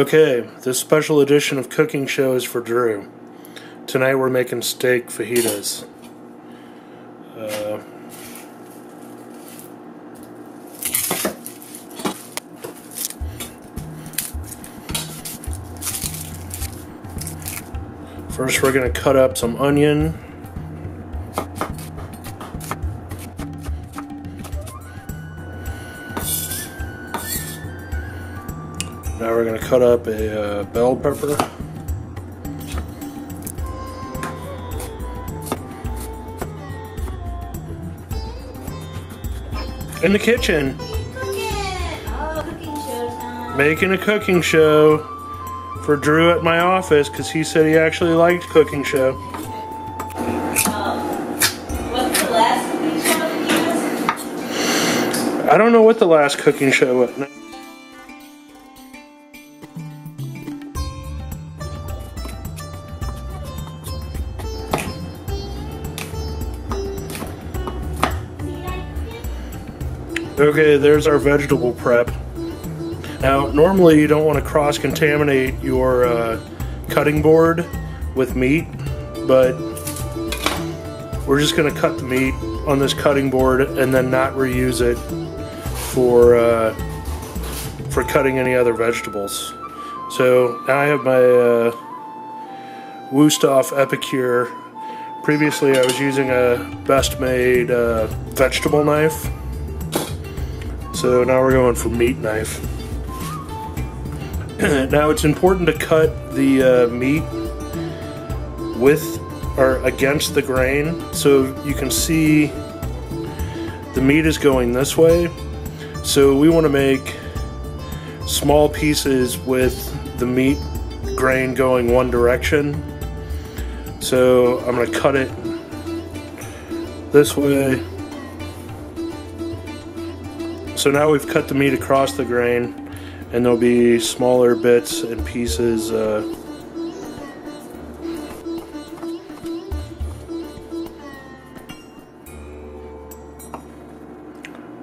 Okay, this special edition of Cooking Show is for Drew. Tonight we're making steak fajitas. First we're going to cut up some onion. Now we're going to cut up a bell pepper. In the kitchen. Making a cooking show for Drew at my office because he said he actually liked cooking show. What's the last cooking show that you used? I don't know what the last cooking show was. Okay, there's our vegetable prep. Now, normally you don't want to cross-contaminate your cutting board with meat, but we're just going to cut the meat on this cutting board and then not reuse it for cutting any other vegetables. So now I have my Wusthof Epicure. Previously I was using a Best Made vegetable knife. So now we're going for meat knife. Now it's important to cut the meat with or against the grain so you can see the meat is going this way. So we want to make small pieces with the meat grain going one direction. So I'm going to cut it this way. So now we've cut the meat across the grain, and there'll be smaller bits and pieces.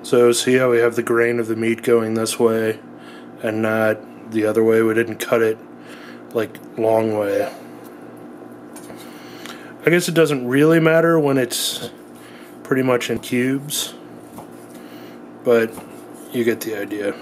So see how we have the grain of the meat going this way and not the other way? We didn't cut it like long way. I guess it doesn't really matter when it's pretty much in cubes, but you get the idea.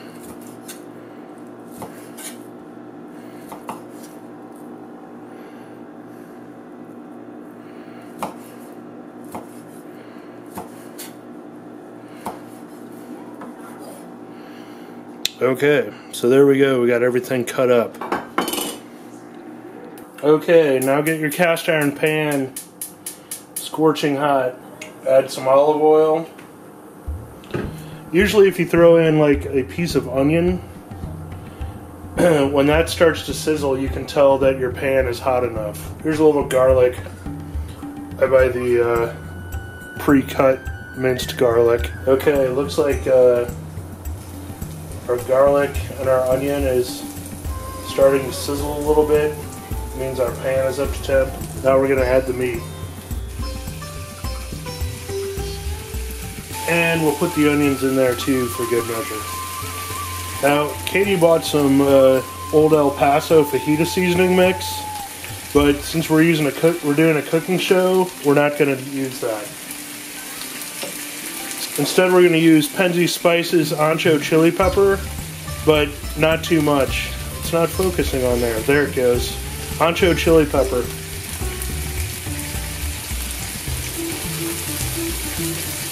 Okay, so there we go. We got everything cut up. Okay, now get your cast iron pan scorching hot. Add some olive oil. Usually if you throw in like a piece of onion, when that starts to sizzle, you can tell that your pan is hot enough. Here's a little garlic. I buy the pre-cut minced garlic. Okay, looks like our garlic and our onion is starting to sizzle a little bit. It means our pan is up to temp. Now we're going to add the meat. And we'll put the onions in there too for good measure. Now, Katie bought some Old El Paso fajita seasoning mix, but since we're doing a cooking show, we're not going to use that. Instead, we're going to use Penzi Spices Ancho chili pepper, but not too much. It's not focusing on there. There it goes. Ancho chili pepper.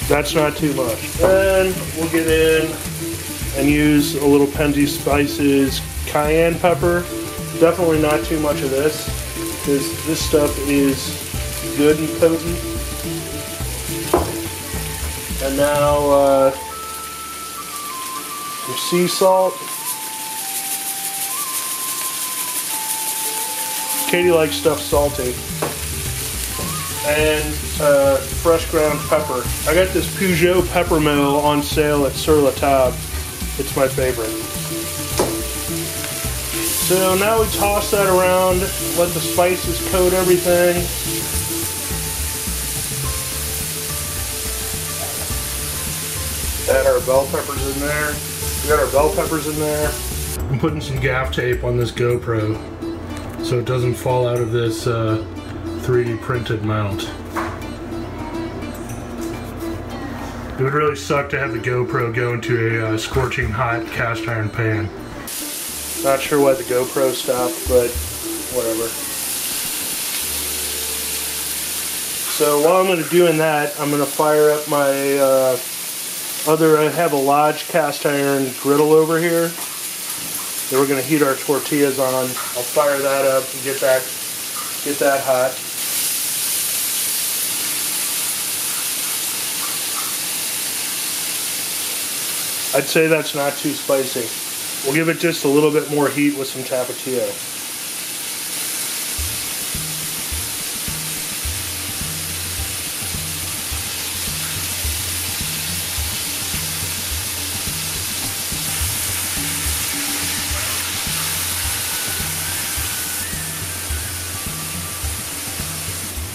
That's not too much. Then we'll get in and use a little Penzi Spices Cayenne Pepper. Definitely not too much of this, because this stuff is good and potent. And now some sea salt. Katie likes stuff salty. And fresh ground pepper. I got this Peugeot pepper mill on sale at Sur La Table. It's my favorite. So now we toss that around, let the spices coat everything. Add our bell peppers in there. We got our bell peppers in there. I'm putting some gaff tape on this GoPro so it doesn't fall out of this 3D printed mount. It would really suck to have the GoPro go into a scorching hot cast iron pan. Not sure why the GoPro stopped, but whatever. So while I'm going to doing that, I'm going to fire up my I have a Lodge cast iron griddle over here that we're going to heat our tortillas on. I'll fire that up and get that hot. I'd say that's not too spicy. We'll give it just a little bit more heat with some Tapatio.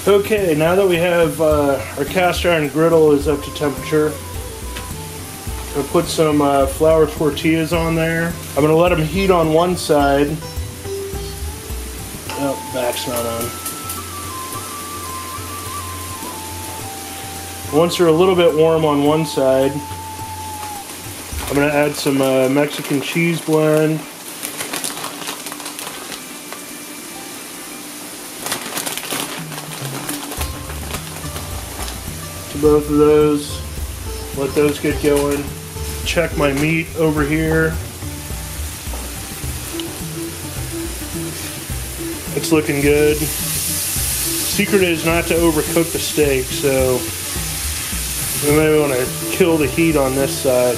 Okay, now that we have our cast iron griddle is up to temperature, I'm going to put some flour tortillas on there. I'm going to let them heat on one side. Oh, back's not on. Once they're a little bit warm on one side, I'm going to add some Mexican cheese blend. Both of those, let those get going. Check my meat over here. It's looking good. Secret is not to overcook the steak, so we may want to kill the heat on this side.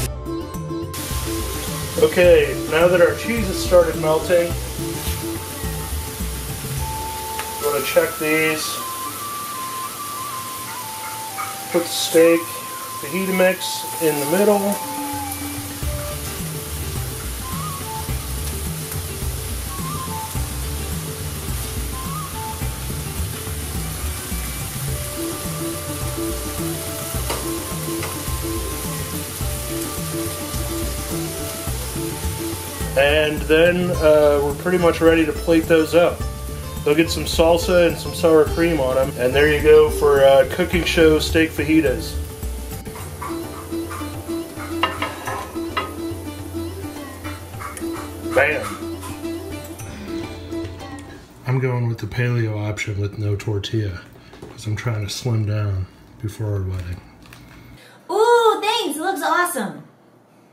Okay, now that our cheese has started melting, I'm going to check these. Put the steak, fajita mix in the middle. And then we're pretty much ready to plate those up. They'll get some salsa and some sour cream on them. And there you go for cooking show steak fajitas. Bam! I'm going with the paleo option with no tortilla because I'm trying to slim down before our wedding. Ooh, thanks. It looks awesome.